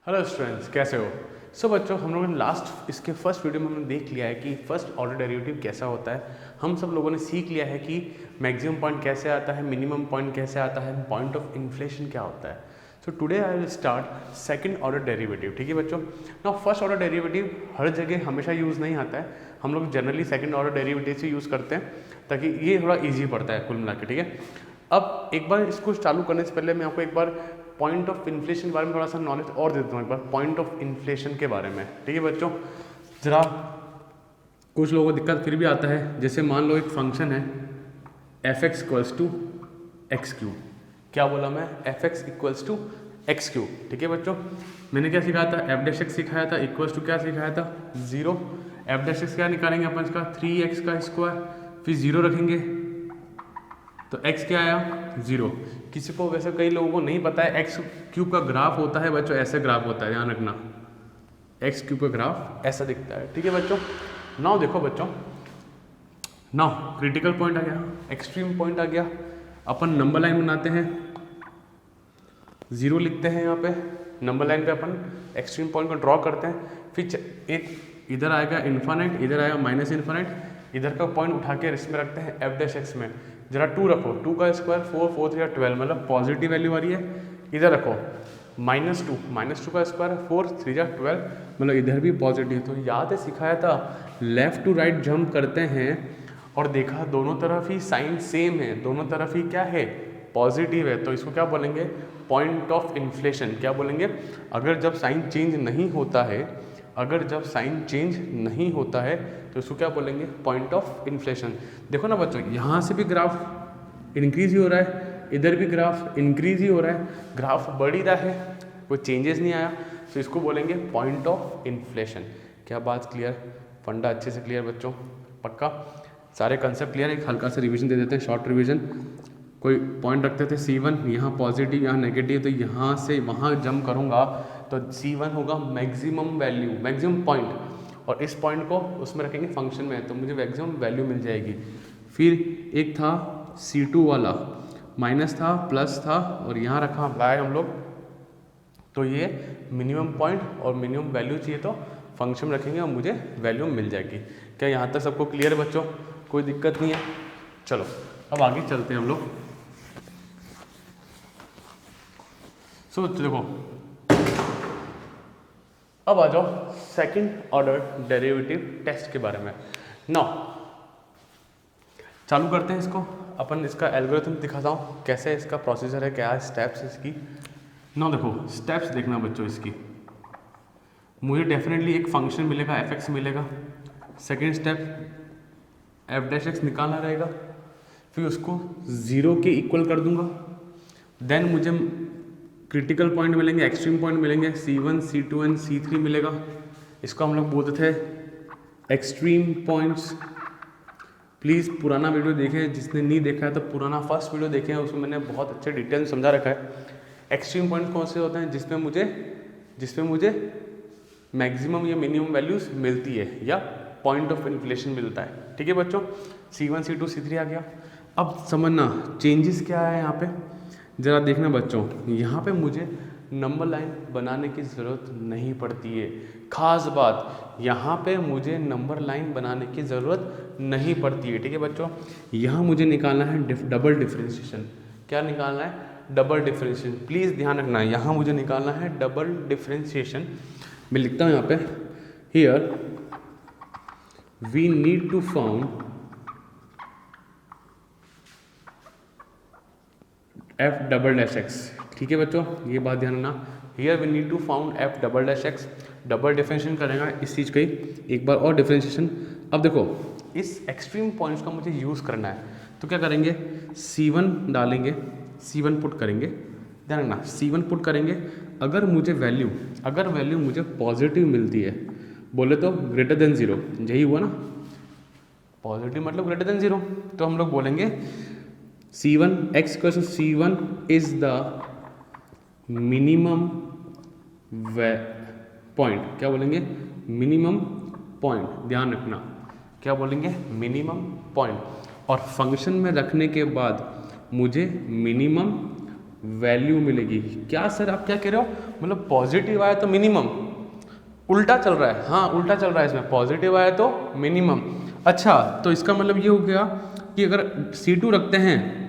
Hello students, कैसे हो। बच्चों, हम लोगों ने लास्ट इसके फर्स्ट वीडियो में हमने देख लिया है कि फर्स्ट ऑर्डर डेरिवेटिव कैसा होता है। हम सब लोगों ने सीख लिया है कि मैक्सिमम पॉइंट कैसे आता है, मिनिमम पॉइंट कैसे आता है, पॉइंट ऑफ इन्फ्लेशन क्या होता है। Today I will start second order derivative. ठीक है बच्चों। नाउ फर्स्ट ऑर्डर डेरिवेटिव हर जगह हमेशा यूज़ नहीं आता है। हम लोग जनरली सेकंड ऑर्डर डेरिवेटिव से यूज़ करते हैं ताकि ये थोड़ा ईजी पड़ता है कुल मिला के। ठीक है, अब एक बार इसको चालू करने से पहले मैं आपको एक बार पॉइंट ऑफ इन्फ्लेशन के बारे में थोड़ा सा नॉलेज और दे देता हूँ। एक बार पॉइंट ऑफ इन्फ्लेशन के बारे में। ठीक है बच्चों, जरा कुछ लोगों को दिक्कत फिर भी आता है। जैसे मान लो एक फंक्शन है f x equals to x cube. क्या बोला मैं? F x equals to x cube. ठीक है बच्चों, मैंने क्या सिखाया था? एफ डैश एक्स सिखाया था इक्वल्स टू क्या सिखाया था? 0। एफ डैश एक्स क्या निकालेंगे अपन इसका? 3x का स्क्वायर, फिर 0 रखेंगे तो x क्या आया? 0। किसी को वैसे कई लोगों को नहीं पता है एक्स क्यूब का ग्राफ होता है बच्चों, ऐसे ग्राफ होता है, ध्यान रखना। एक्स क्यूब का ग्राफ ऐसा दिखता है। ठीक है बच्चों। नाउ देखो बच्चों, नाउ क्रिटिकल पॉइंट आ गया, एक्सट्रीम पॉइंट आ गया। अपन नंबर लाइन बनाते हैं, 0 लिखते हैं यहाँ पे। नंबर लाइन पे अपन एक्सट्रीम पॉइंट को ड्रॉ करते हैं। फिर एक इधर आएगा इन्फानाइट, इधर आएगा माइनस इन्फानाइट। इधर का पॉइंट उठा के इसमें रखते हैं एफ डैश एक्स में। जरा 2 रखो, 2 का स्क्वायर 4, 4 3 12, मतलब पॉजिटिव वैल्यू आ रही है। इधर रखो -2, -2 का स्क्वायर 4 3 12, मतलब इधर भी पॉजिटिव। तो याद है सिखाया था लेफ्ट टू राइट जंप करते हैं और देखा दोनों तरफ ही साइन सेम है, दोनों तरफ ही क्या है? पॉजिटिव है। तो इसको क्या बोलेंगे? Point of inflation. क्या बोलेंगे? अगर जब साइन चेंज नहीं होता है, अगर जब साइन चेंज नहीं होता है तो इसको क्या बोलेंगे? Point of inflation. देखो ना बच्चों, यहाँ से भी ग्राफ इंक्रीज ही हो रहा है, इधर भी ग्राफ इंक्रीज ही हो रहा है, ग्राफ बढ़ ही रहा है, कोई चेंजेस नहीं आया, तो इसको बोलेंगे पॉइंट ऑफ इन्फ्लेशन। क्या बात क्लियर? फंडा अच्छे से क्लियर बच्चों? पक्का सारे कंसेप्ट क्लियर? एक हल्का सा रिवीजन दे देते हैं, शॉर्ट रिवीजन। कोई पॉइंट रखते थे C1, यहाँ पॉजिटिव यहाँ नेगेटिव, तो यहाँ से वहाँ जंप करूँगा तो C1 होगा मैक्सिमम वैल्यू, मैक्सिमम पॉइंट, और इस पॉइंट को उसमें रखेंगे फंक्शन में तो मुझे मैक्सिमम वैल्यू मिल जाएगी। फिर एक था C2 वाला, माइनस था प्लस था और यहाँ रखा लाए हम लोग, तो ये मिनिमम पॉइंट और मिनिमम वैल्यू चाहिए तो फंक्शन में रखेंगे और मुझे वैल्यू मिल जाएगी। क्या यहाँ तक सबको क्लियर है बच्चों? कोई दिक्कत नहीं है? चलो अब आगे चलते हैं हम लोग। देखो, अब आ जाओ सेकंड ऑर्डर डेरिवेटिव टेस्ट के बारे में। नाउ चालू करते हैं इसको। अपन इसका एल्गोरिथम दिखाता हूँ कैसे इसका प्रोसीजर है, क्या है स्टेप्स इसकी। नाउ देखो स्टेप्स देखना बच्चों इसकी। मुझे डेफिनेटली एक फंक्शन मिलेगा, एफ एक्स मिलेगा। Second step F dash x निकालना रहेगा, फिर उसको 0 के इक्वल कर दूंगा। देन मुझे क्रिटिकल पॉइंट मिलेंगे, एक्सट्रीम पॉइंट मिलेंगे, C1 C2 एंड C3 मिलेगा। इसको हम लोग बोलते थे एक्सट्रीम पॉइंट्स। प्लीज़ पुराना वीडियो देखें, जिसने नहीं देखा है तो पुराना फर्स्ट वीडियो देखें, उसमें मैंने बहुत अच्छे डिटेल समझा रखा है। एक्सट्रीम पॉइंट कौन से होते हैं? जिसमें मुझे मैक्सिमम या मिनिमम वैल्यूज मिलती है या पॉइंट ऑफ इन्फ्लेशन मिलता है। ठीक है बच्चों, C1 C2 C3 आ गया। अब समझना चेंजेस क्या है यहाँ पे, ज़रा देखना बच्चों। यहाँ पे मुझे नंबर लाइन बनाने की ज़रूरत नहीं पड़ती है। खास बात, यहाँ पे मुझे नंबर लाइन बनाने की ज़रूरत नहीं पड़ती है। ठीक है बच्चों, यहाँ मुझे निकालना है डबल डिफरेंशिएशन। क्या निकालना है? Double differentiation. प्लीज़ ध्यान रखना, यहाँ मुझे निकालना है डबल डिफरेंशिएशन। मैं लिखता हूँ यहाँ पे, here we need to found f double dash x. ठीक है बच्चों, ये बात ध्यान रखना, here we need to found f double dash x. Double differentiation करेगा इस चीज़ का ही एक बार और डिफरेंशिएशन। अब देखो इस एक्सट्रीम पॉइंट्स का मुझे यूज़ करना है, तो क्या करेंगे? C1 डालेंगे, C1 पुट करेंगे। ध्यान रखना C1 पुट करेंगे। अगर वैल्यू मुझे पॉजिटिव मिलती है, बोले तो ग्रेटर देन 0, यही हुआ ना, पॉजिटिव मतलब ग्रेटर देन 0, तो हम लोग बोलेंगे C1 x equal to C1 is the minimum point. क्या बोलेंगे? Minimum point. ध्यान रखना क्या बोलेंगे? Minimum point. और फंक्शन में रखने के बाद मुझे मिनिमम वैल्यू मिलेगी। क्या सर आप क्या कह रहे हो, मतलब पॉजिटिव आया तो मिनिमम, उल्टा चल रहा है, हाँ उल्टा चल रहा है इसमें, पॉजिटिव आया तो मिनिमम। अच्छा तो इसका मतलब ये हो गया कि अगर C2 रखते हैं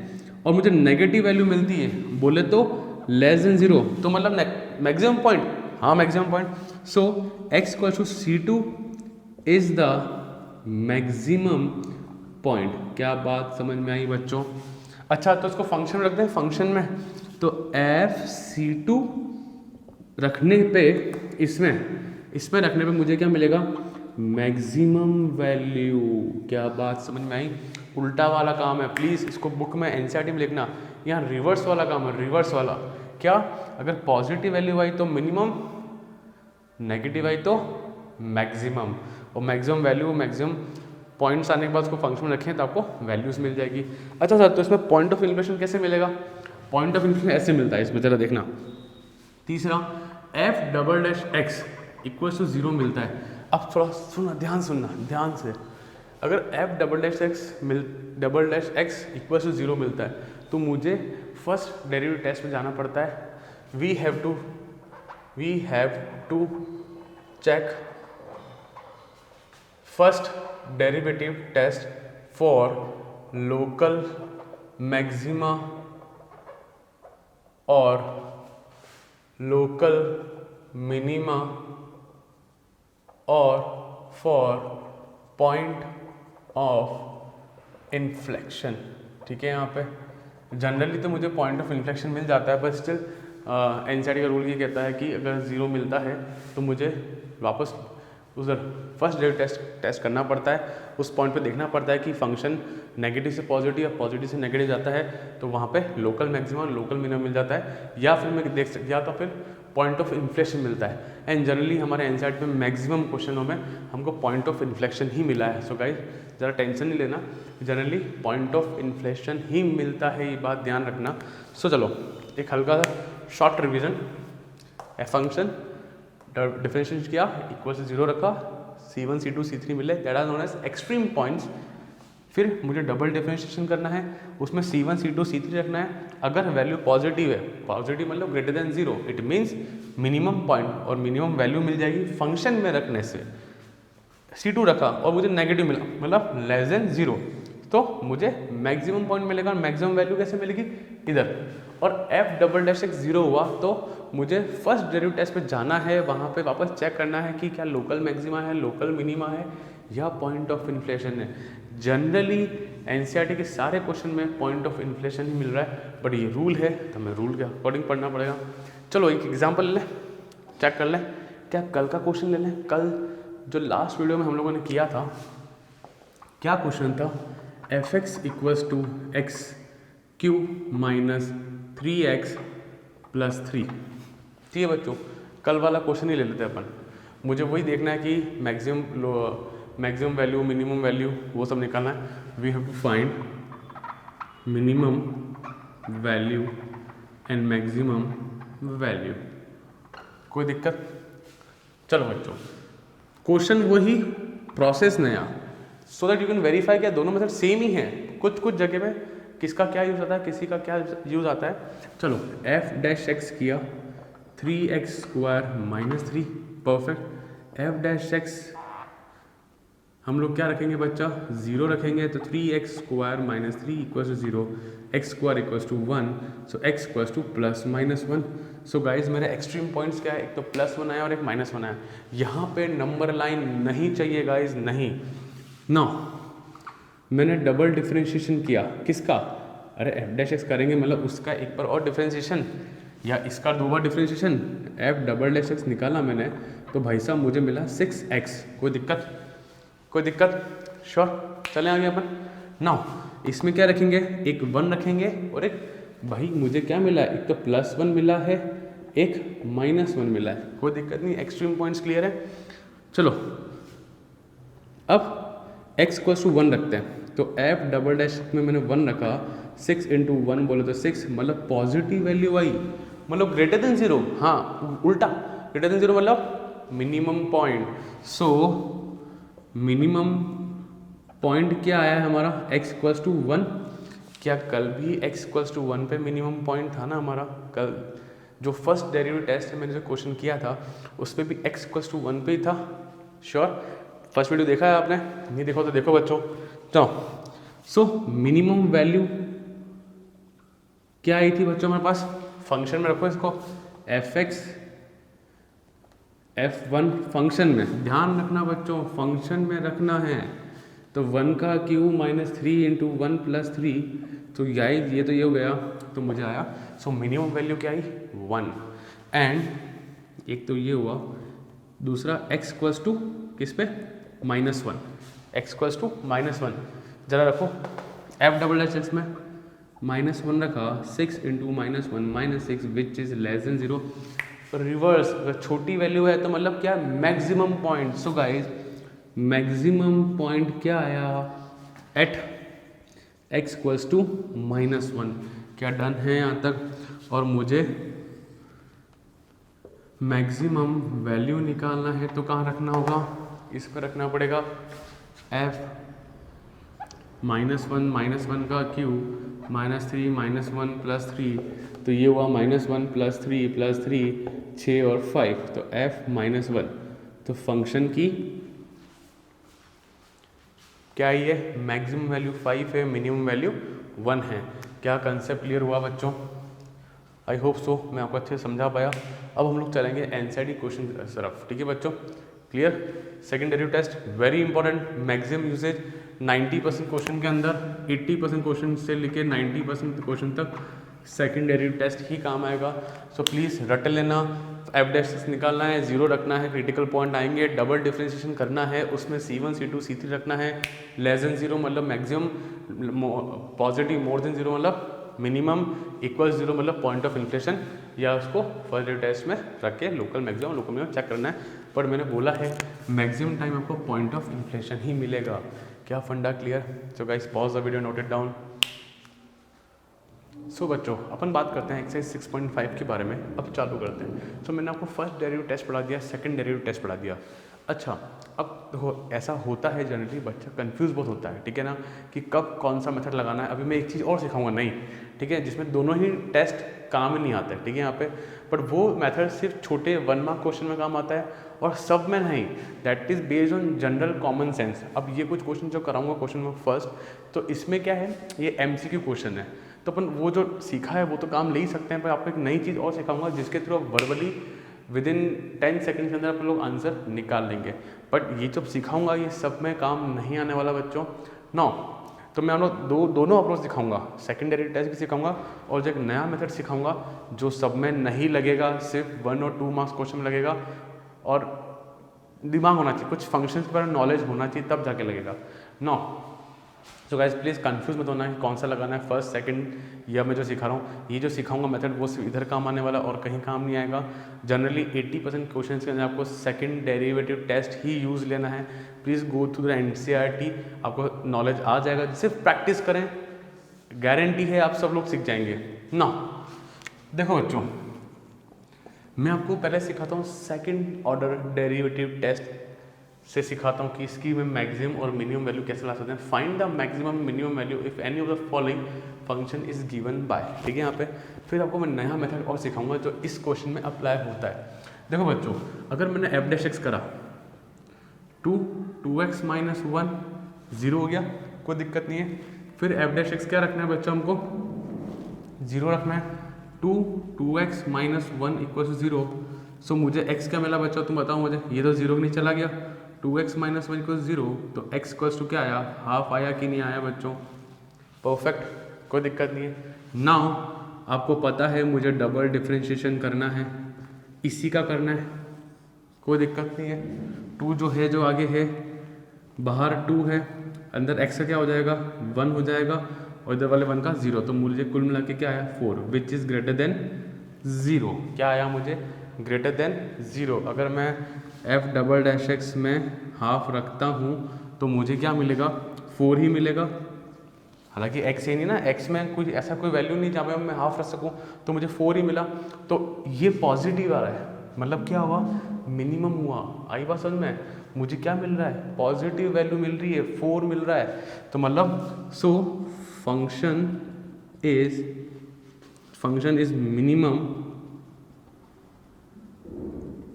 और मुझे नेगेटिव वैल्यू मिलती है बोले तो लेस देन 0, तो मतलब मैक्सिमम पॉइंट, हाँ maximum point. So x equal to C2 is the maximum point. क्या बात समझ में आई बच्चों? अच्छा तो इसको फंक्शन में रखते हैं, फंक्शन में तो FC2 रखने पे इसमें रखने पे मुझे क्या मिलेगा, मैक्सिमम वैल्यू। क्या बात समझ में आई? उल्टा वाला काम है, प्लीज़ इसको बुक में NCERT में लिखना, यहाँ रिवर्स वाला काम है, रिवर्स वाला। क्या, अगर पॉजिटिव वैल्यू आई तो मिनिमम, नेगेटिव आई तो मैक्सिमम, और मैक्सिमम वैल्यू मैक्सिमम पॉइंट्स आने के बाद उसको फंक्शन में रखें तो आपको वैल्यूज मिल जाएगी। अच्छा सर तो इसमें पॉइंट ऑफ इन्फ्लेशन कैसे मिलेगा? पॉइंट ऑफ इन्फ्लेशन ऐसे मिलता है इसमें, जरा देखना। तीसरा f"x इक्वल टू 0 मिलता है। अब थोड़ा सुनना, ध्यान से, अगर f"x इक्वल टू 0 मिलता है तो मुझे फर्स्ट डेरिवेटिव टेस्ट में जाना पड़ता है। We have to check first derivative test for local maxima और लोकल मिनिमा और फॉर पॉइंट ऑफ इन्फ्लेक्शन। ठीक है, यहाँ पे जनरली तो मुझे पॉइंट ऑफ इन्फ्लेक्शन मिल जाता है, बट स्टिल NCERT का रूल ये कहता है कि अगर 0 मिलता है तो मुझे वापस उधर फर्स्ट डेरिवेटिव टेस्ट करना पड़ता है, उस पॉइंट पे देखना पड़ता है कि फंक्शन नेगेटिव से पॉजिटिव या पॉजिटिव से नेगेटिव जाता है तो वहाँ पे लोकल मैक्सिमम लोकल मिनिमम मिल जाता है, या फिर मैं देख सकता, या तो फिर पॉइंट ऑफ इन्फ्लेशन मिलता है। एंड जनरली हमारे NCERT में मैक्सिमम क्वेश्चनों में हमको पॉइंट ऑफ इन्फ्लेक्शन ही मिला है। सो गाइस ज़रा टेंशन नहीं लेना, जनरली पॉइंट ऑफ इन्फ्लेशन ही मिलता है, ये बात ध्यान रखना। सो चलो एक हल्का सा शॉर्ट रिविजन। फंक्शन डिफरेंशिएट किया, इक्वल टू 0 रखा, C1 C2 C3 मिले, that are known as extreme points. फिर मुझे डबल डिफरेंशिएशन करना है, उसमें C1 C2 C3 रखना है। अगर वैल्यू पॉजिटिव है, पॉजिटिव मतलब greater than 0, it means minimum point और मिनिमम वैल्यू मिल जाएगी फंक्शन में रखने से। C2 रखा और मुझे नेगेटिव मिला, मतलब लेस देन 0, तो मुझे मैक्सिमम पॉइंट मिलेगा। और मैक्सिमम वैल्यू कैसे मिलेगी? इधर। और f"x 0 हुआ तो मुझे फर्स्ट डेरिवेटिव टेस्ट पे जाना है, वहाँ पे वापस चेक करना है कि क्या लोकल मैक्सिमा है, लोकल मिनिमा है या पॉइंट ऑफ इन्फ्लेशन है। जनरली NCERT के सारे क्वेश्चन में पॉइंट ऑफ इन्फ्लेशन ही मिल रहा है, बट ये रूल है तो हमें रूल के अकॉर्डिंग पढ़ना पड़ेगा। चलो एक एग्जाम्पल ले लें, चेक कर लें। क्या कल का क्वेश्चन ले लें? कल जो लास्ट वीडियो में हम लोगों ने किया था, क्या क्वेश्चन था? f(x equals to x³ minus 3x plus 3। ठीक है बच्चों, कल वाला क्वेश्चन ही ले लेते हैं अपन। मुझे वही देखना है कि मैक्सिमम वैल्यू, मिनिमम वैल्यू, वो सब निकालना है। We have to find minimum value and maximum value. कोई दिक्कत? चलो बच्चों, क्वेश्चन वही, प्रोसेस नया, so that you can verify क्या दोनों मेथड सेम ही है। कुछ जगह पे किसका क्या यूज़ आता है, किसी का क्या यूज़ आता है। चलो f'(x) किया 3x² माइनस 3, परफेक्ट। f'(x) हम लोग क्या रखेंगे बच्चा? 0 रखेंगे, तो 3x² minus 3 equal to 0, x² equal to 1, so x equal to plus minus 1। So guys मेरे एक्सट्रीम पॉइंट्स क्या है? एक तो +1 आया और एक -1 आया। यहाँ पे नंबर लाइन नहीं चाहिए गाइज, नहीं। ना मैंने डबल डिफरेंशिएशन किया, किसका? अरे f'(x) करेंगे मतलब उसका एक बार और डिफरेंशिएशन, या इसका 2 बार डिफरेंशिएशन। f'(x) निकाला मैंने तो भाई साहब मुझे मिला 6x। कोई दिक्कत? श्योर, चलें आगे अपन। नाउ इसमें क्या रखेंगे? एक 1 रखेंगे और एक, भाई मुझे क्या मिला है? एक तो +1 मिला है, एक -1 मिला है। कोई दिक्कत नहीं, एक्सट्रीम पॉइंट्स क्लियर है। चलो अब x इक्वल टू 1 रखते हैं, तो f'(x) में मैंने 1 रखा, 6 × 1 बोले तो 6, मतलब पॉजिटिव वैल्यू आई, मतलब ग्रेटर देन 0। हाँ उल्टा, ग्रेटर देन 0 मतलब minimum point. So minimum point क्या आया है हमारा? x equal to 1। क्या कल भी x इक्वल्स टू 1 पे मिनिमम पॉइंट था ना हमारा? कल जो फर्स्ट डेरिवेटिव टेस्ट है मैंने जो क्वेश्चन किया था उस पर भी x इक्वल्स टू 1 पे ही था। श्योर? फर्स्ट वीडियो देखा है आपने? नहीं देखो तो देखो बच्चों। चलो, सो मिनिमम वैल्यू क्या आई थी बच्चों हमारे पास? फंक्शन में रखो इसको, f(x) f1 फंक्शन में, ध्यान रखना बच्चों फंक्शन में रखना है। तो 1 का क्यूब माइनस 3 इंटू 1 प्लस 3, तो ये तो ये हो गया, तो मुझे आया। सो मिनिमम वैल्यू क्या आई? 1। एंड एक तो ये हुआ, दूसरा x इक्वल्स टू किस पे? -1। x इक्वल्स टू -1 जरा रखो f डबल डैश में -1 रखा, 6 into -1 -6 which is less than 0। Reverse, अगर छोटी वैल्यू है तो मतलब क्या? Maximum point. So guys maximum point क्या आया? At x equals to -1। क्या डन है यहाँ तक? और मुझे मैक्सिमम वैल्यू निकालना है तो कहाँ रखना होगा? इस पर रखना पड़ेगा f -1 का क्यूब -3 -1 प्लस 3, तो ये हुआ -1 प्लस 3 प्लस 3 6 और 5, तो f -1। तो फंक्शन की क्या ये मैक्सिमम वैल्यू 5 है, मिनिमम वैल्यू 1 है। क्या कंसेप्ट क्लियर हुआ बच्चों? आई होप सो, मैं आपको अच्छे से समझा पाया। अब हम लोग चलेंगे एनसीईआरटी क्वेश्चन की तरफ। ठीक है बच्चों, clear? Second derivative test very important, maximum usage 90% question के अंदर, 80% क्वेश्चन से लेके 90% क्वेश्चन तक सेकेंड डेरिवेटिव टेस्ट ही काम आएगा। सो प्लीज़ रट लेना, एफ डैश निकालना है, जीरो रखना है, क्रिटिकल पॉइंट आएंगे, डबल डिफरेंशिएशन करना है, उसमें C1 C2 C3 रखना है, लेस देन 0 मतलब मैक्सिमम, पॉजिटिव मोर देन 0 मतलब मिनिमम, इक्वल 0 मतलब पॉइंट ऑफ इन्फ्लेशन, या उसको फर्स्ट डेरिवेटिव टेस्ट में रख के local maximum local minimum check करना है। पर मैंने बोला है मैक्सिमम टाइम आपको पॉइंट ऑफ इन्फ्लेशन ही मिलेगा। क्या फंडा clear? So guys pause the video, note it down. So बच्चों अपन बात करते हैं एक्सरसाइज 6.5 के बारे में। अब चालू करते हैं। सो मैंने आपको फर्स्ट डेरिवेटिव टेस्ट पढ़ा दिया, सेकंड डेरिवेटिव टेस्ट पढ़ा दिया। अच्छा, अब देखो ऐसा होता है जनरली बच्चा कंफ्यूज बहुत होता है, ठीक है ना, कि कब कौन सा मेथड लगाना है। अभी मैं एक चीज़ और सिखाऊंगा नहीं, ठीक है, जिसमें दोनों ही टेस्ट काम नहीं आते, ठीक है यहाँ पे। बट वो मेथड सिर्फ छोटे 1 मार्क क्वेश्चन में काम आता है और सब में नहीं। That is based on general common sense. अब ये कुछ क्वेश्चन जो कराऊंगा क्वेश्चन में फर्स्ट, तो इसमें क्या है, ये MCQ क्वेश्चन है, तो अपन वो जो सीखा है वो तो काम ले ही सकते हैं, पर आपको एक नई चीज़ और सिखाऊंगा जिसके थ्रू आप वर्बली विद इन 10 सेकेंड के अंदर आप लोग आंसर निकाल लेंगे। बट ये जब सिखाऊंगा ये सब में काम नहीं आने वाला बच्चों। नो, तो मैं आपको दोनों अप्रोच दिखाऊंगा, सेकेंडरी टेस्ट भी सिखाऊंगा और जो एक नया मेथड सिखाऊंगा जो सब में नहीं लगेगा, सिर्फ 1 और 2 मार्क्स क्वेश्चन में लगेगा, और दिमाग होना चाहिए, कुछ फंक्शंस पर नॉलेज होना चाहिए, तब जाके लगेगा। No, so guys please confuse मत होना है कौन सा लगाना है, फर्स्ट सेकंड, या मैं जो सिखा रहा हूँ, ये जो सिखाऊंगा मेथड वो सिर्फ इधर काम आने वाला और कहीं काम नहीं आएगा। जनरली 80% क्वेश्चन के अंदर आपको सेकंड डेरिवेटिव टेस्ट ही यूज़ लेना है। Please go through the NCERT, आपको नॉलेज आ जाएगा, सिर्फ प्रैक्टिस करें, गारंटी है आप सब लोग सीख जाएंगे ना। देखो बच्चों, मैं आपको पहले सिखाता हूँ सेकेंड ऑर्डर डेरिवेटिव टेस्ट से सिखाता हूँ कि इसकी में मैक्सिमम और मिनिमम वैल्यू कैसे ला सकते हैं। Find the maximum minimum value if any of the following function is given by, ठीक है यहाँ पे। फिर आपको मैं नया मेथड और सिखाऊंगा जो इस क्वेश्चन में अप्लाई होता है। देखो बच्चों, अगर मैंने एफ डैश एक्स करा 2x - 1 0 हो गया, कोई दिक्कत नहीं है। फिर एफ डैश एक्स क्या रखना है बच्चों, हमको 0 रखना है। 2x - 1 = 0। सो मुझे x क्या मिला बच्चों, तुम बताओ मुझे, ये तो 0 नहीं चला गया, 2x - 1 = 0, तो x = क्या आया, हाफ आया कि नहीं आया बच्चों? परफेक्ट, कोई दिक्कत नहीं है। नाउ आपको पता है मुझे डबल डिफरेंशिएशन करना है, इसी का करना है, कोई दिक्कत नहीं है। 2 जो है, जो आगे है, बाहर 2 है, अंदर x का क्या हो जाएगा, 1 हो जाएगा, और इधर वाले 1 का 0, तो मुझे कुल मिला के क्या आया, 4, विच इज़ ग्रेटर देन 0। क्या आया मुझे, ग्रेटर देन 0। अगर मैं f डबल डैश एक्स में हाफ रखता हूँ तो मुझे क्या मिलेगा, 4 ही मिलेगा। हालांकि x ही नहीं ना, x में कोई ऐसा कोई वैल्यू नहीं जहाँ पे मैं हाफ रख सकूँ, तो मुझे 4 ही मिला। तो ये पॉजिटिव आ रहा है, मतलब क्या हुआ, मिनिमम हुआ। आई बात समझ में? मुझे क्या मिल रहा है, पॉजिटिव वैल्यू मिल रही है, 4 मिल रहा है। तो मतलब so function is function is minimum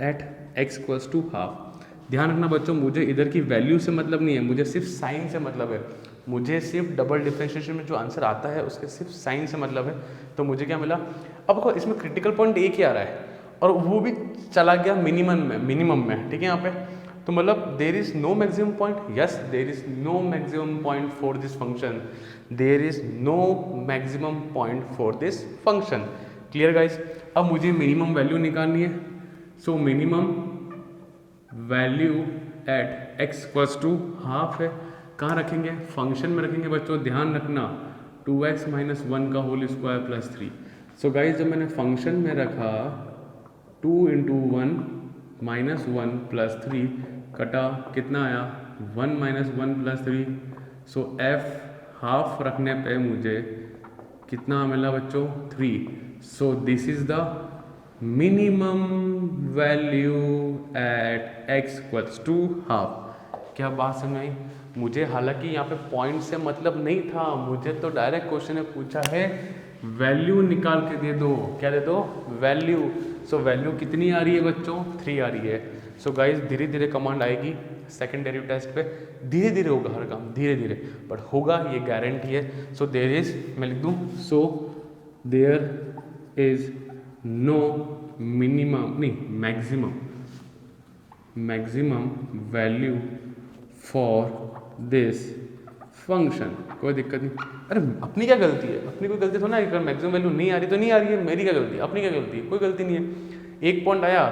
at x equals to half. ध्यान रखना बच्चों, मुझे इधर की वैल्यू से मतलब नहीं है, मुझे सिर्फ साइन से मतलब है। मुझे सिर्फ डबल डिफरेंशिएशन में जो आंसर आता है उसके सिर्फ साइन से मतलब है। तो मुझे क्या मिला, अब देखो इसमें क्रिटिकल पॉइंट एक ही आ रहा है और वो भी चला गया मिनिमम में, ठीक है। यहाँ पे तो मतलब there is no maximum point, yes there is no maximum point for this function, there is no maximum point for this function. Clear guys? अब मुझे मिनिमम वैल्यू निकालनी है। So minimum value at x equals to half है। कहाँ रखेंगे? Function में रखेंगे बच्चों। ध्यान रखना 2x माइनस 1 का whole square plus 3। So guys जब मैंने फंक्शन में रखा 2 इंटू 1 माइनस 1 प्लस 3 कटा कितना आया 1 minus 1 plus 3। So f half रखने पे मुझे कितना मिला बच्चों 3। So this is the minimum value at x equals to half. क्या बात समझ आई? मुझे हालांकि यहाँ पे पॉइंट से मतलब नहीं था, मुझे तो डायरेक्ट क्वेश्चन ने पूछा है वैल्यू निकाल के दे दो। क्या दे दो? वैल्यू। सो वैल्यू कितनी आ रही है बच्चों? 3 आ रही है। सो गाइज धीरे धीरे कमांड आएगी सेकेंडरी टेस्ट पे, धीरे धीरे होगा हर काम, धीरे धीरे बट होगा, ये गारंटी है। सो देयर इज, मैं लिख दूँ, so there is no minimum नहीं maximum value for this function. कोई दिक्कत नहीं। अरे अपनी क्या गलती है? अपनी कोई गलती थोड़ा ना, अगर मैक्सिमम वैल्यू नहीं आ रही तो नहीं आ रही है, मेरी क्या गलती है? अपनी क्या गलती है? कोई गलती नहीं है। एक पॉइंट आया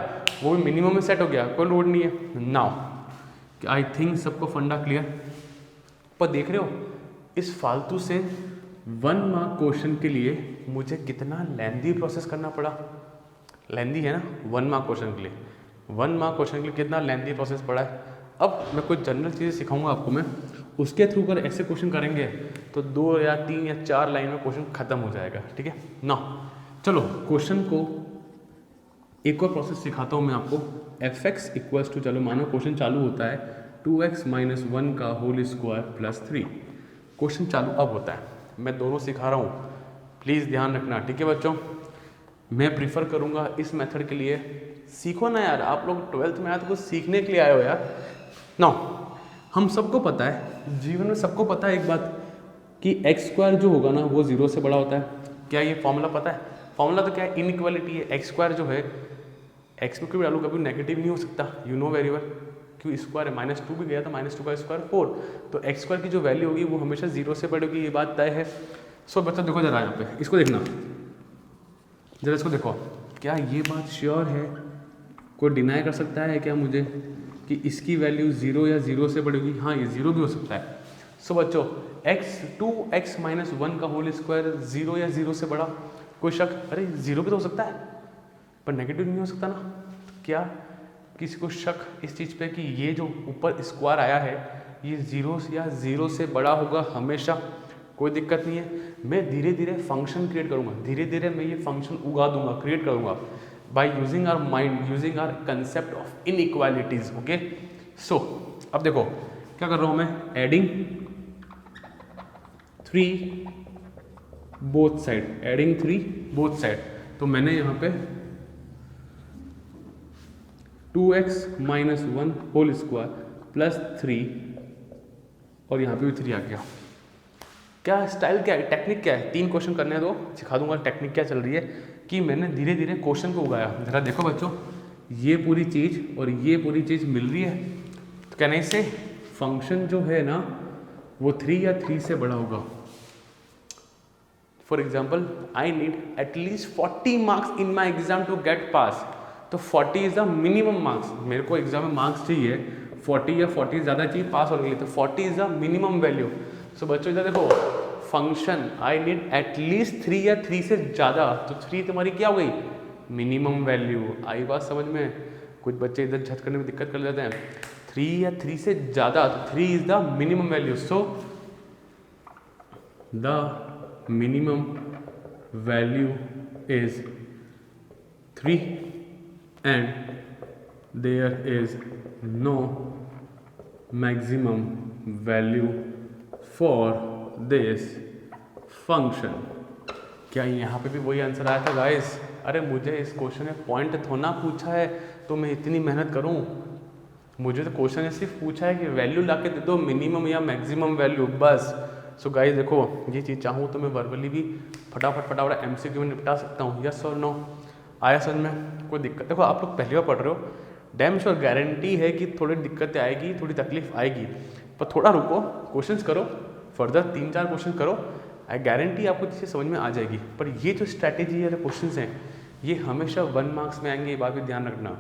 वो भी मिनिमम में सेट हो गया, कोई लोड नहीं है। नाउ आई थिंक सबको फंडा क्लियर। पर देख रहे हो इस फालतू से 1 मार्क क्वेश्चन के लिए मुझे कितना लेंदी प्रोसेस करना पड़ा। लेंदी है ना 1 मार्क क्वेश्चन के लिए, 1 मार्क क्वेश्चन के लिए कितना लेंदी प्रोसेस पड़ा है। अब मैं कुछ जनरल चीज़ें सिखाऊंगा आपको मैं, उसके थ्रू अगर ऐसे क्वेश्चन करेंगे तो 2 या 3 या 4 लाइन में क्वेश्चन खत्म हो जाएगा, ठीक है ना। चलो क्वेश्चन को एक और प्रोसेस सिखाता हूँ मैं आपको। fx इक्वल्स टू, चलो मानो क्वेश्चन चालू होता है 2x माइनस 1 का होल स्क्वायर प्लस 3। क्वेश्चन चालू अब होता है, मैं दोनों सिखा रहा हूँ, प्लीज़ ध्यान रखना, ठीक है बच्चों। मैं प्रीफर करूँगा इस मेथड के लिए। सीखो ना यार, आप लोग 12th में आए तो कुछ सीखने के लिए आए हो यार। ना हम सबको पता है, जीवन में सबको पता है एक बात कि x स्क्वायर जो होगा ना वो 0 से बड़ा होता है। क्या ये फॉर्मूला पता है? फॉर्मूला तो क्या है, इनइक्वालिटी है। x स्क्वायर जो है, x में क्यों डालू, कभी नेगेटिव नहीं हो सकता, यू नो वेरी वेल। क्यों स्क्वायर है, -2 भी गया था, -2 का स्क्वायर 4, तो x स्क्वायर की जो वैल्यू होगी वो हमेशा 0 से बड़ी होगी, ये बात तय है। सो बच्चों देखो जरा यहाँ पे, इसको देखना जरा, इसको देखो, क्या ये बात श्योर है? कोई डिनाई कर सकता है क्या मुझे कि इसकी वैल्यू 0 या 0 से बड़ी होगी? हाँ ये 0 भी हो सकता है। सो बच्चों 2x माइनस 1 का होल स्क्वायर 0 या 0 से बड़ा, कोई शक? अरे 0 भी तो हो सकता है पर नेगेटिव नहीं हो सकता ना। क्या किसी को शक इस चीज़ पे कि ये जो ऊपर स्क्वायर आया है ये 0 या 0 से बड़ा होगा हमेशा? कोई दिक्कत नहीं है। मैं धीरे धीरे फंक्शन क्रिएट करूँगा, धीरे धीरे मैं ये फंक्शन उगा दूंगा, क्रिएट करूँगा by using our mind, using our concept of inequalities. Okay so अब देखो क्या कर रहा हूँ मैं, adding 3 both side, adding 3 both side. तो मैंने यहाँ पे 2x minus 1 whole square plus 3 और यहाँ पे भी 3 आ गया। क्या स्टाइल, क्या है टेक्निक, क्या है? 3 क्वेश्चन करने दो, सिखा दूंगा टेक्निक क्या चल रही है कि मैंने धीरे धीरे क्वेश्चन को उगाया। जरा देखो बच्चों, ये पूरी चीज़ और ये पूरी चीज़ मिल रही है, तो कहने से फंक्शन जो है ना वो 3 या 3 से बड़ा होगा। For example I need at least 40 marks in my exam to get pass, तो 40 इज द मिनिमम मार्क्स। मेरे को एग्जाम में मार्क्स चाहिए 40 या 40 ज़्यादा चाहिए पास होने के लिए, तो 40 इज द मिनिमम वैल्यू। सो बच्चों इधर देखो, फंक्शन आई नीड एटलीस्ट 3 या 3 से ज़्यादा, तो 3 तुम्हारी क्या हो गई, मिनिमम वैल्यू। आई बात समझ में? कुछ बच्चे इधर झट करने में दिक्कत कर लेते हैं। 3 या 3 से ज़्यादा, तो 3 is the minimum value. So the minimum value is 3 and there is no maximum value for this function। क्या यहाँ पे भी वही आंसर आया था गाइस? अरे मुझे इस क्वेश्चन में पॉइंट थोड़ा पूछा है तो मैं इतनी मेहनत करूँ? मुझे तो क्वेश्चन ने सिर्फ पूछा है कि वैल्यू ला के दे दो, मिनिमम या मैक्सिमम वैल्यू, बस। सो गाइस देखो, ये चीज़ चाहूँ तो मैं वर्बली भी फटाफट MCQ में निपटा सकता हूँ। यस और नो? आया समझ में? कोई दिक्कत? देखो आप लोग पहली बार पढ़ रहे हो, डैम श्योर गारंटी है कि थोड़ी दिक्कतें आएगी, थोड़ी तकलीफ आएगी, पर थोड़ा रुको, क्वेश्चंस करो, फर्दर 3-4 क्वेश्चन करो, आई गारंटी आपको चीज़ें समझ में आ जाएगी। पर ये जो स्ट्रैटेजी है, क्वेश्चन हैं, ये हमेशा 1 मार्क्स में आएंगे, ये बात भी ध्यान रखना।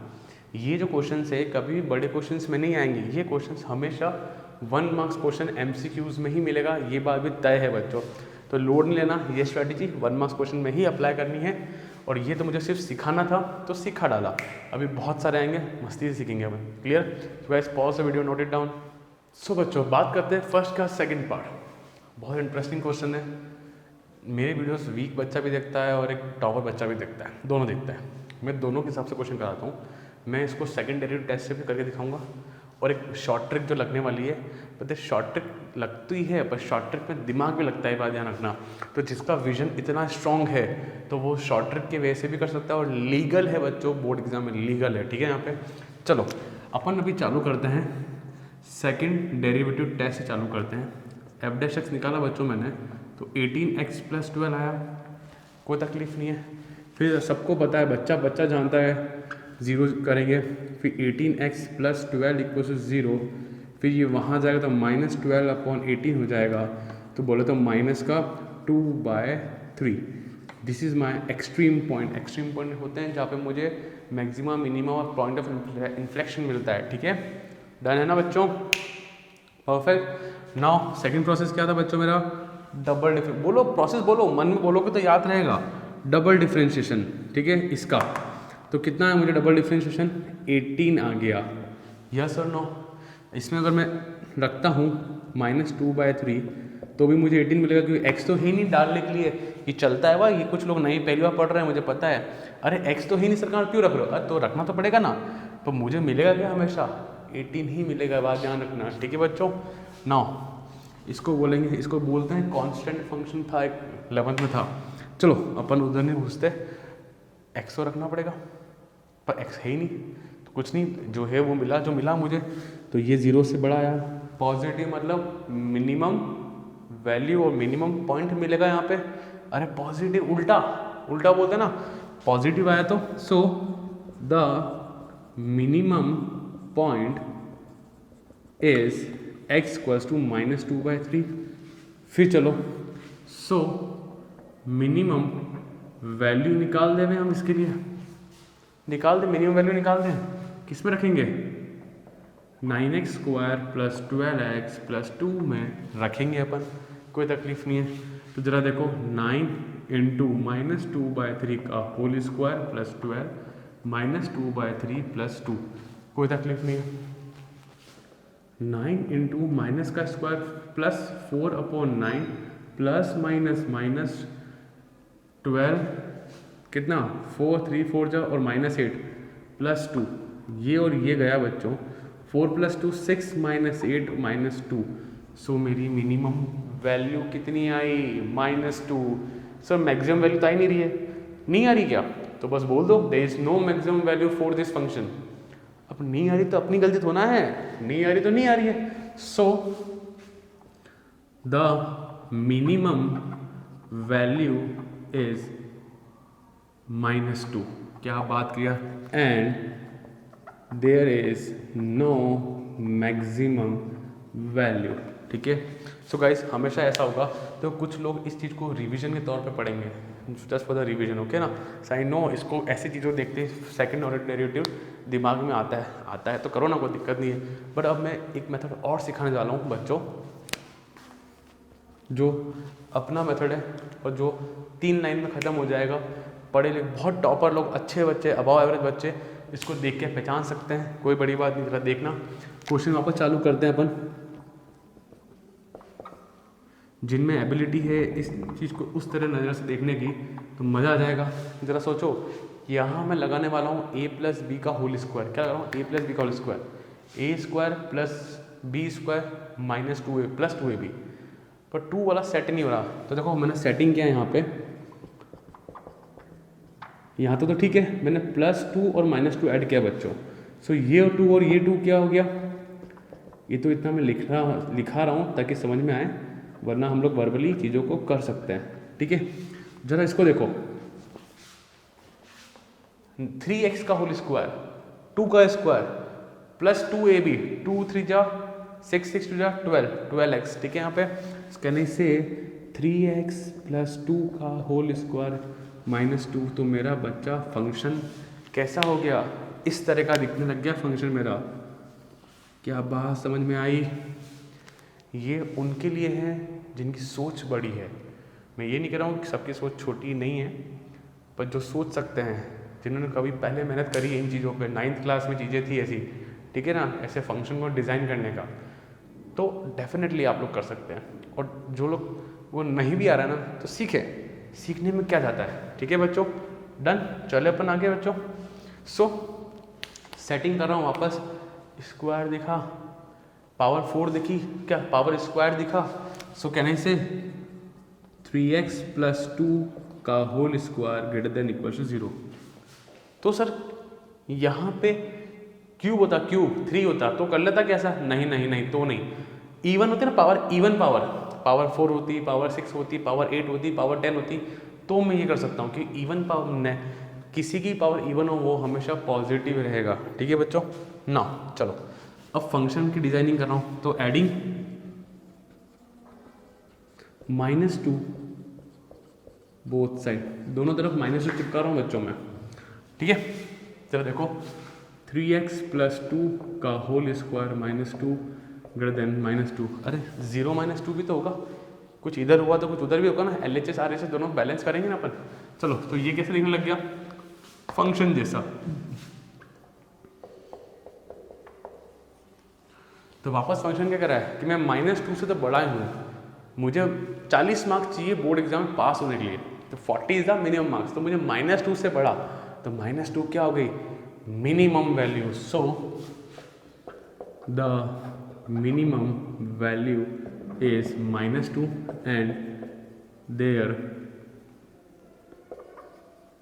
ये जो क्वेश्चन है कभी भी बड़े क्वेश्चन में नहीं आएंगे, ये क्वेश्चन हमेशा 1 मार्क्स क्वेश्चन MCQs में ही मिलेगा, ये बात भी तय है बच्चों। तो लोड नहीं लेना, ये स्ट्रैटेजी 1 मार्क्स क्वेश्चन में ही अप्लाई करनी है। और ये तो मुझे सिर्फ सिखाना था तो सिखा डाला, अभी बहुत सारे आएंगे, मस्ती से सीखेंगे अपन। क्लियर? तो guys pause the video, note it down. So बच्चों बात करते हैं फर्स्ट का सेकंड पार्ट। बहुत इंटरेस्टिंग क्वेश्चन है। मेरे वीडियोस वीक बच्चा भी देखता है और एक टॉपर बच्चा भी देखता है, दोनों देखता है। मैं दोनों के हिसाब से क्वेश्चन कराता हूँ। मैं इसको सेकंड डेरिवेटिव टेस्ट से भी करके दिखाऊंगा, और एक शॉर्ट ट्रिक जो लगने वाली है, पता है शॉर्ट ट्रिक लगती है पर शॉर्ट ट्रिक में दिमाग भी लगता है, बात ध्यान रखना। तो जिसका विजन इतना स्ट्रॉन्ग है तो वो शॉर्ट ट्रिक के वे से भी कर सकता है, और लीगल है बच्चों, बोर्ड एग्जाम में लीगल है। ठीक है? यहाँ पे चलो अपन अभी चालू करते हैं, सेकंड डेरिवेटिव टेस्ट से चालू करते हैं। f' निकाला बच्चों मैंने, तो 18x + 12 आया, कोई तकलीफ नहीं है। फिर सबको पता है, बच्चा जानता है, 0 करेंगे, फिर 18x + 12 = 0, फिर ये वहाँ जाएगा तो -12/18 हो जाएगा, तो बोले तो -2/3। This is my extreme point. Extreme point होते हैं जहाँ पे मुझे मैक्सिमम, मिनिमम और पॉइंट ऑफ इन्फ्लेक्शन मिलता है। ठीक है? डन है ना बच्चों? परफेक्ट। नाउ सेकंड प्रोसेस क्या था बच्चों मेरा? Double difference. बोलो प्रोसेस, बोलो, मन में बोलोगे तो याद रहेगा। Double differentiation. ठीक है? इसका तो कितना है मुझे डबल डिफरेंशिएशन? 18 आ गया। यस और नो? इसमें अगर मैं रखता हूँ -2/3 तो भी मुझे 18 मिलेगा, क्योंकि x तो ही नहीं डालने के लिए, ये चलता है भाई। ये कुछ लोग नहीं पहली बार पढ़ रहे हैं, मुझे पता है। अरे x तो ही नहीं सरकार, क्यों रख रहे हो? अरे तो रखना तो पड़ेगा ना। तो मुझे मिलेगा क्या? हमेशा 18 ही मिलेगा, बात ध्यान रखना। ठीक है बच्चों? नाउ इसको बोलेंगे, इसको बोलते हैं कांस्टेंट फंक्शन था, 11th में था। चलो अपन उधर नहीं घुसते, x तो रखना पड़ेगा, पर x है ही नहीं, तो कुछ नहीं, जो है वो मिला, जो मिला मुझे। तो ये 0 से बड़ा आया, पॉजिटिव मतलब मिनिमम वैल्यू और मिनिमम पॉइंट मिलेगा यहाँ पे। अरे पॉजिटिव उल्टा बोलते हैं ना, पॉजिटिव आया तो सो the minimum point is x = -2/3। फिर चलो, सो मिनिमम वैल्यू निकाल दें हम, इसके लिए निकाल दें, मिनिमम वैल्यू निकाल दें। किस में रखेंगे? 9x² + 12x + 2 में रखेंगे अपन, कोई तकलीफ नहीं है। तो जरा देखो, 9 × -2/3 का होल स्क्वायर + 12 -2/3 + 2, कोई तकलीफ नहीं है। 9 × माइनस का स्क्वायर +4/9 ± -12 कितना? 4 3 4 जा और -8 + 2, ये और ये गया बच्चों। 4 + 2 6 -8 -2। सो मेरी मिनिमम वैल्यू कितनी आई? -2। सर मैक्सिमम वैल्यू तो आ ही नहीं रही है, नहीं आ रही क्या? तो बस बोल दो there is no maximum value for this function. अब नहीं आ रही तो अपनी गलती थोड़ा है, नहीं आ रही तो नहीं आ रही है। So the minimum value is -2। क्या बात किया? And there is no maximum value. ठीक है? सो गाइस हमेशा ऐसा होगा, तो कुछ लोग इस चीज़ को रिवीजन के तौर पे पढ़ेंगे, just for the revision. Okay ना? साई नो, इसको ऐसी चीज़ों देखते हैं, सेकंड ऑर्डर डेरिवेटिव दिमाग में आता है तो करो ना, कोई दिक्कत नहीं है। बट अब मैं एक मेथड और सिखाने जा रहा हूँ बच्चों, जो अपना मेथड है और जो 3 लाइन में ख़त्म हो जाएगा। पढ़े लिखे बहुत टॉपर लोग, अच्छे बच्चे, अबव एवरेज बच्चे इसको देख के पहचान सकते हैं, कोई बड़ी बात नहीं। जरा देखना, क्वेश्चन वापस चालू करते हैं अपन। जिनमें एबिलिटी है इस चीज़ को उस तरह नज़र से देखने की, तो मज़ा आ जाएगा। ज़रा सोचो, यहाँ मैं लगाने वाला हूँ a + b का होल स्क्वायर। क्या लगा रहा हूँ? a + b का whole square, a² + b² -2a + 2ab। पर 2 वाला सेट नहीं हो रहा, तो देखो मैंने सेटिंग किया है यहाँ पे, यहाँ तो ठीक है, मैंने +2 और -2 ऐड किया बच्चों। सो ये 2 और ये 2 क्या हो गया, ये तो इतना मैं लिखा रहा हूँ ताकि समझ में आए, वरना हम लोग वर्बली चीज़ों को कर सकते हैं, ठीक है। जरा इसको देखो, 3x का होल स्क्वायर, 2 का स्क्वायर प्लस 2ab, 2 3 जा 6, 6 2 जा 12x, ठीक है। यहाँ पे कहने से 3x + 2 का होल स्क्वायर -2, तो मेरा बच्चा फंक्शन कैसा हो गया, इस तरह का दिखने लग गया फंक्शन मेरा। क्या बात समझ में आई? ये उनके लिए है जिनकी सोच बड़ी है। मैं ये नहीं कह रहा हूँ कि सबकी सोच छोटी नहीं है, पर जो सोच सकते हैं, जिन्होंने कभी पहले मेहनत करी है इन चीज़ों पे, 9th क्लास में चीज़ें थी ऐसी, ठीक है ना, ऐसे फंक्शन को डिज़ाइन करने का, तो डेफिनेटली आप लोग कर सकते हैं। और जो लोग वो नहीं भी आ रहा है ना, तो सीखें, सीखने में क्या जाता है, ठीक है बच्चों। डन, चले अपन आगे बच्चों। सो सेटिंग कर रहा हूँ वापस, स्क्वायर दिखा, पावर 4 दिखी, क्या पावर स्क्वायर दिखा। सो कहने से 3x + 2 का होल स्क्वायर > 0। तो सर यहाँ पे क्यूब होता, क्यूब 3 होता तो कर लेता कैसा, नहीं तो नहीं, इवन होती ना पावर, इवन पावर 4 होती, पावर 6 होती, पावर 8 होती, पावर 10 होती, तो मैं ये कर सकता हूँ कि इवन पावर ने किसी की पावर इवन हो वो हमेशा पॉजिटिव रहेगा, ठीक है बच्चों ना। चलो अब फंक्शन की डिजाइनिंग कर रहा हूँ, तो एडिंग -2 बोथ साइड, दोनों तरफ -2 चिपका रहा हूँ बच्चों में, ठीक है। चलो देखो 3x + 2 का होल स्क्वायर -2 > -2, अरे 0 -2 भी तो होगा, कुछ इधर हुआ तो कुछ उधर भी होगा ना, LHS RHS दोनों बैलेंस करेंगे ना अपन। चलो तो ये कैसे लिखने लग गया, फंक्शन जैसा। तो वापस फंक्शन क्या कर रहा है कि मैं -2 से तो बड़ा ही हूँ, मुझे 40 मार्क्स चाहिए बोर्ड एग्जाम में पास होने के लिए, तो 40 इज द मिनिमम मार्क्स, तो मुझे -2 से बड़ा, तो -2 क्या हो गई, minimum value. So the minimum value is -2 and there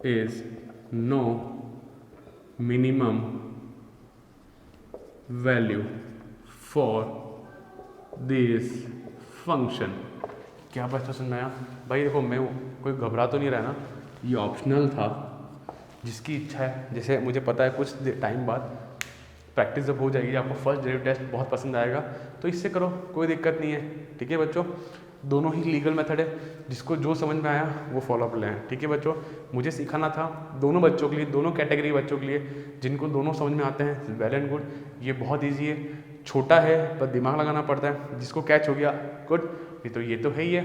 is no minimum value for this function. क्या बच्चा सुनाया भाई, देखो मैं कोई घबरा तो नहीं रहा ना, ये ऑप्शनल था, जिसकी इच्छा है, जैसे मुझे पता है कुछ टाइम बाद प्रैक्टिस जब हो जाएगी आपको फर्स्ट डेरिवेटिव टेस्ट बहुत पसंद आएगा, तो इससे करो, कोई दिक्कत नहीं है, ठीक है बच्चों। दोनों ही लीगल मेथड है, जिसको जो समझ में आया वो फॉलो अप लें, ठीक है बच्चों। मुझे सिखाना था दोनों बच्चों के लिए, दोनों कैटेगरी बच्चों के लिए, जिनको दोनों समझ में आते हैं, वेल एंड गुड। ये बहुत ईजी है, छोटा है पर दिमाग लगाना पड़ता है, जिसको कैच हो गया गुड, ये तो है ही है,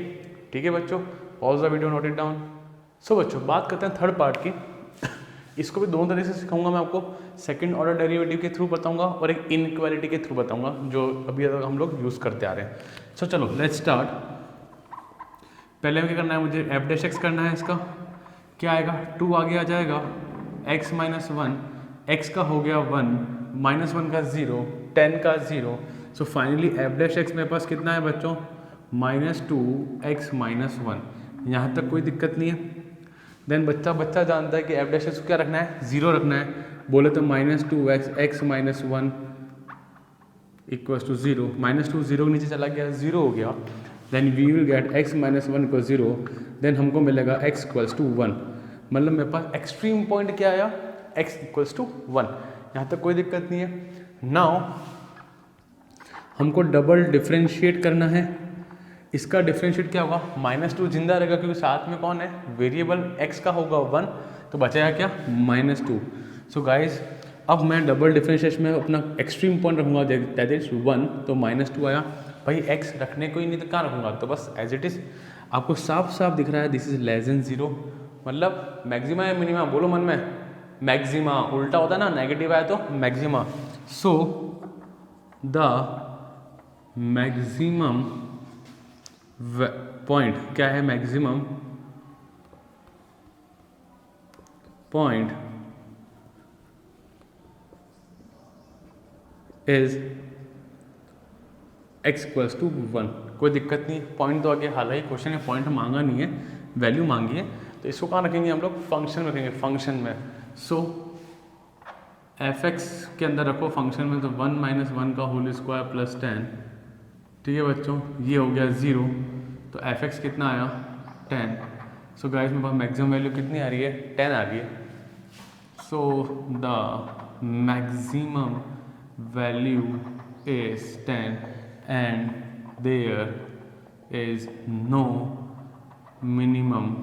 ठीक है बच्चों। Pause the video, note it down. So बच्चों बात करते हैं थर्ड पार्ट की। इसको भी दोनों तरीके से सिखाऊंगा मैं आपको, सेकंड ऑर्डर डेरिवेटिव के थ्रू बताऊंगा और एक इनइक्वालिटी के थ्रू बताऊंगा, जो अभी हम लोग यूज़ करते आ रहे हैं। सो चलो लेट्स स्टार्ट। पहले क्या करना है, मुझे f' करना है, इसका क्या आएगा, 2 आगे आ जाएगा, x - 1, x का हो गया 1, -1 का 0, 10 का 0। सो फाइनली f' मेरे पास कितना है बच्चों, -2x - 1। यहाँ तक कोई दिक्कत नहीं है। देन बच्चा जानता है कि f' को क्या रखना है, 0 रखना है, बोले तो -2x x - 1 = 0, -2 0 के नीचे चला गया, 0 हो गया। Then we will get x - 1 = 0, then हमको मिलेगा x = 1, मतलब मेरे पास एक्सट्रीम पॉइंट क्या आया, x = 1। यहाँ तक कोई दिक्कत नहीं है। नाउ हमको डबल डिफ्रेंशिएट करना है, इसका डिफ्रेंशिएट क्या होगा, -2 जिंदा रहेगा क्योंकि साथ में कौन है, वेरिएबल x का होगा 1, तो बचेगा क्या, -2। सो गाइज अब मैं डबल डिफ्रेंशिएशन में अपना एक्सट्रीम पॉइंट रखूंगा, दैट इज 1, तो -2 आया। भाई x रखने को ही नहीं तो कहाँ रखूंगा, तो बस एज इट इज आपको साफ साफ दिख रहा है, दिस इज <0, मतलब मैक्सिमा या मिनिमा, बोलो मन में, मैक्सिमा, उल्टा होता है ना, नेगेटिव आया तो maxima. So the maximum point क्या है, मैक्सिमम पॉइंट इज x = 1। कोई दिक्कत नहीं, पॉइंट तो आगे, हालांकि क्वेश्चन में पॉइंट मांगा नहीं है, वैल्यू मांगी है, तो इसको कहाँ रखेंगे हम लोग, फंक्शन में रखेंगे, फंक्शन में। सो एफ एक्स के अंदर रखो फंक्शन में, तो 1 - 1 का होल स्क्वायर प्लस 10, ठीक है बच्चों, ये हो गया 0। तो एफ एक्स कितना आया, 10। सो गाइस मेरे पास मैक्सिमम वैल्यू कितनी आ रही है, 10 आ रही है। So the maximum value is 10 and there is no minimum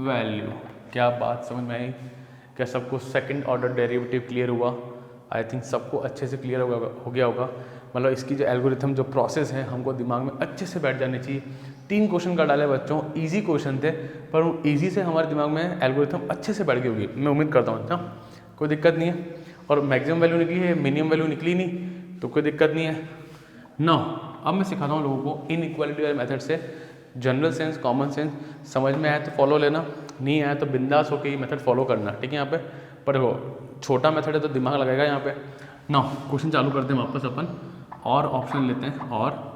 value. क्या बात समझ में आई? क्या सबको सेकंड ऑर्डर डेरिवेटिव क्लियर हुआ? आई थिंक सबको अच्छे से क्लियर हो गया होगा। मतलब इसकी जो एल्गोरिथम, जो प्रोसेस है, हमको दिमाग में अच्छे से बैठ जानी चाहिए। 3 क्वेश्चन का डाले बच्चों, इजी क्वेश्चन थे, पर वो इजी से हमारे दिमाग में एल्गोरिथम अच्छे से बैठ गई होगी, मैं उम्मीद करता हूँ। अच्छा, कोई दिक्कत नहीं है। और मैक्सिमम वैल्यू निकली है, मिनिमम वैल्यू निकली नहीं, तो कोई दिक्कत नहीं है ना। अब मैं सिखाता हूँ लोगों को इनइक्वालिटी वाले मेथड से। जनरल सेंस, कॉमन सेंस समझ में आया तो फॉलो लेना, नहीं आया तो बिंदास होकर ये मेथड फॉलो करना, ठीक है। यहाँ पे पर वो छोटा मेथड है तो दिमाग लगेगा यहाँ पे ना। क्वेश्चन चालू करते हैं वापस अपन, और ऑप्शन लेते हैं। और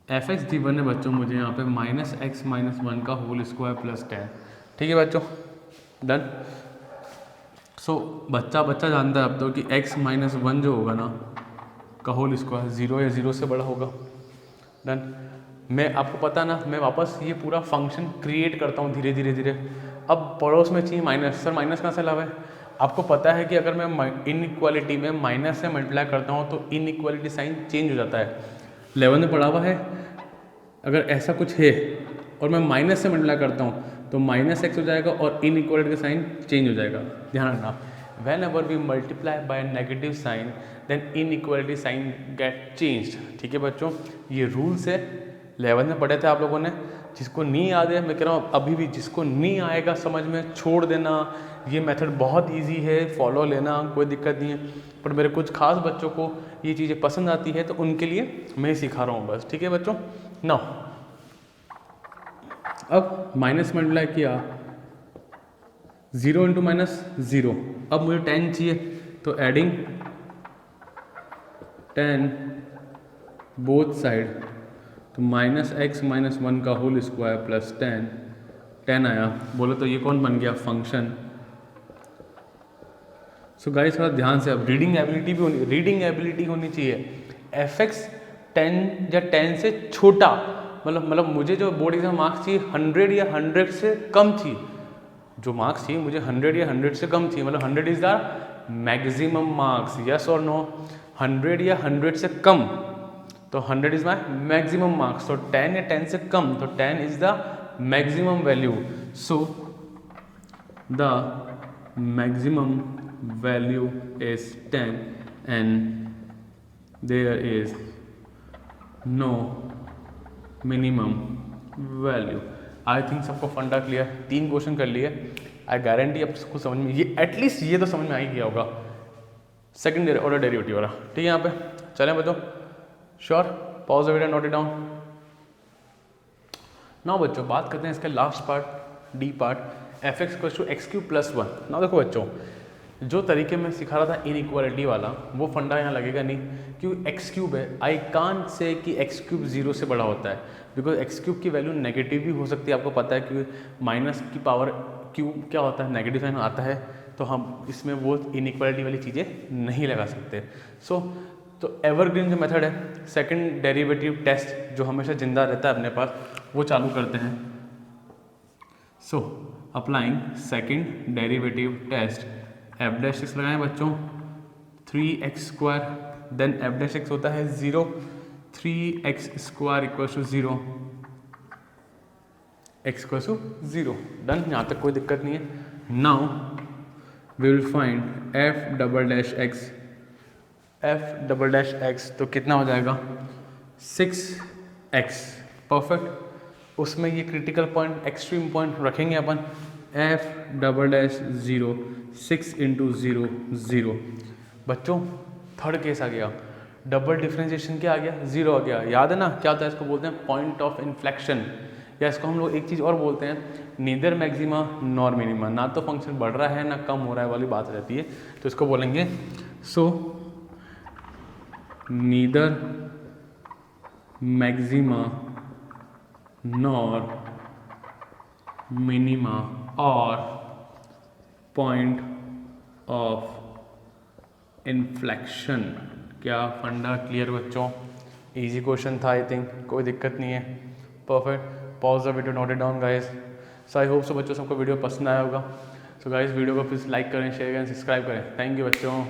एफ एक्स डी वन है बच्चों मुझे यहाँ पे -x - 1 का होल स्क्वायर प्लस 10, ठीक है बच्चों, डन। सो बच्चा जानता है अब तो कि x - 1 जो होगा ना का होल स्क्वायर 0 या 0 से बड़ा होगा, डन। मैं आपको पता ना, मैं वापस ये पूरा फंक्शन क्रिएट करता हूँ धीरे धीरे। अब पड़ोस में चाहिए माइनस, सर माइनस कहाँ से लावा है? आपको पता है कि अगर मैं इनइक्वालिटी में माइनस से मल्टीप्लाई करता हूँ तो इनइक्वालिटी साइन चेंज हो जाता है। 11 में पढ़ा हुआ है, अगर ऐसा कुछ है और मैं माइनस से मल्टीप्लाई करता हूँ तो -x हो जाएगा और इनइक्वालिटी का साइन चेंज हो जाएगा। ध्यान रखना, whenever we multiply by negative sign then inequality sign get changed, ठीक है बच्चों। ये रूल्स है, 11 में पढ़े थे आप लोगों ने। जिसको नहीं याद है, मैं कह रहा हूँ अभी भी जिसको नहीं आएगा समझ में, छोड़ देना। ये मेथड बहुत इजी है, फॉलो लेना, कोई दिक्कत नहीं है। पर मेरे कुछ खास बच्चों को ये चीज़ें पसंद आती है तो उनके लिए मैं सिखा रहा हूँ बस, ठीक है बच्चों। ना अब माइनस मल्टीप्लाई किया, 0 × -0। अब मुझे 10 चाहिए, तो एडिंग 10 बोथ साइड, तो -x - 1 का होल स्क्वायर प्लस 10 आया। बोलो तो ये कौन बन गया, फंक्शन। सो गाइस थोड़ा ध्यान से, अब रीडिंग एबिलिटी होनी चाहिए। एफ एक्स 10 या 10 से छोटा, मतलब मुझे जो बोर्ड एग्जाम मार्क्स चाहिए 100 या 100 से कम थी। जो मार्क्स चाहिए मुझे 100 या 100 से कम थी, मतलब 100 is the maximum marks, yes और नो। 100 या 100 से कम, तो 100 इज माई मैक्सिमम मार्क्स। तो 10 या 10 से कम, तो 10 is the maximum value. So the maximum value is 10 and there is no minimum value। I think सबको फंडा क्लियर, 3 क्वेश्चन कर लिए। आई गारंटी अब सबको समझ में, ये एटलीस्ट ये तो समझ में आ ही गया होगा, सेकंड ऑर्डर डेरिवेटिव वाला, ठीक है। यहाँ पे चलें बच्चों, sure, pause the video, note it down. Now बच्चों बात करते हैं इसके last part, D part, F x equals to x³ + 1। Now देखो बच्चों, जो तरीके में सिखा रहा था इनइक्वालिटी वाला, वो फंडा यहाँ लगेगा नहीं, क्योंकि x³ है। आई कांट से कि x³ 0 से बड़ा होता है, बिकॉज x³ की वैल्यू नेगेटिव भी हो सकती है। आपको पता है कि माइनस की पावर क्यूब क्या होता है, नेगेटिव साइन आता है, तो हम इसमें वो इनइक्वालिटी वाली चीज़ें नहीं लगा सकते। तो एवरग्रीन जो मेथड है, सेकंड डेरिवेटिव टेस्ट, जो हमेशा जिंदा रहता है अपने पास, वो चालू करते हैं। So applying second derivative test, f' लगाएं बच्चों, 3x², देन f' होता है 0, 3x² = 0, x = 0, डन। यहाँ तक कोई दिक्कत नहीं है। Now we will find f''x, तो कितना हो जाएगा, 6x, परफेक्ट। उसमें ये क्रिटिकल पॉइंट, एक्सट्रीम पॉइंट रखेंगे अपन, f'0, 6 × 0, 0। बच्चों थर्ड केस आ गया, डबल डिफ्रेंशिएशन क्या आ गया, 0 आ गया। याद है ना क्या होता है, इसको बोलते हैं पॉइंट ऑफ इन्फ्लेक्शन, या इसको हम लोग एक चीज़ और बोलते हैं, नीदर मैक्सिमा नॉर मिनिमा। ना तो फंक्शन बढ़ रहा है ना कम हो रहा है वाली बात रहती है, तो इसको बोलेंगे सो नीदर मैक्सिमा नॉर मिनिमा और पॉइंट ऑफ इन्फ्लेक्शन। क्या फंडा क्लियर बच्चों? इजी क्वेश्चन था आई थिंक, कोई दिक्कत नहीं है। Perfect, pause the video, note it down guys. So I hope so बच्चों सबको वीडियो पसंद आया होगा। सो गाइस वीडियो को प्लीज़ लाइक करें, शेयर करें, सब्सक्राइब करें। थैंक यू बच्चों।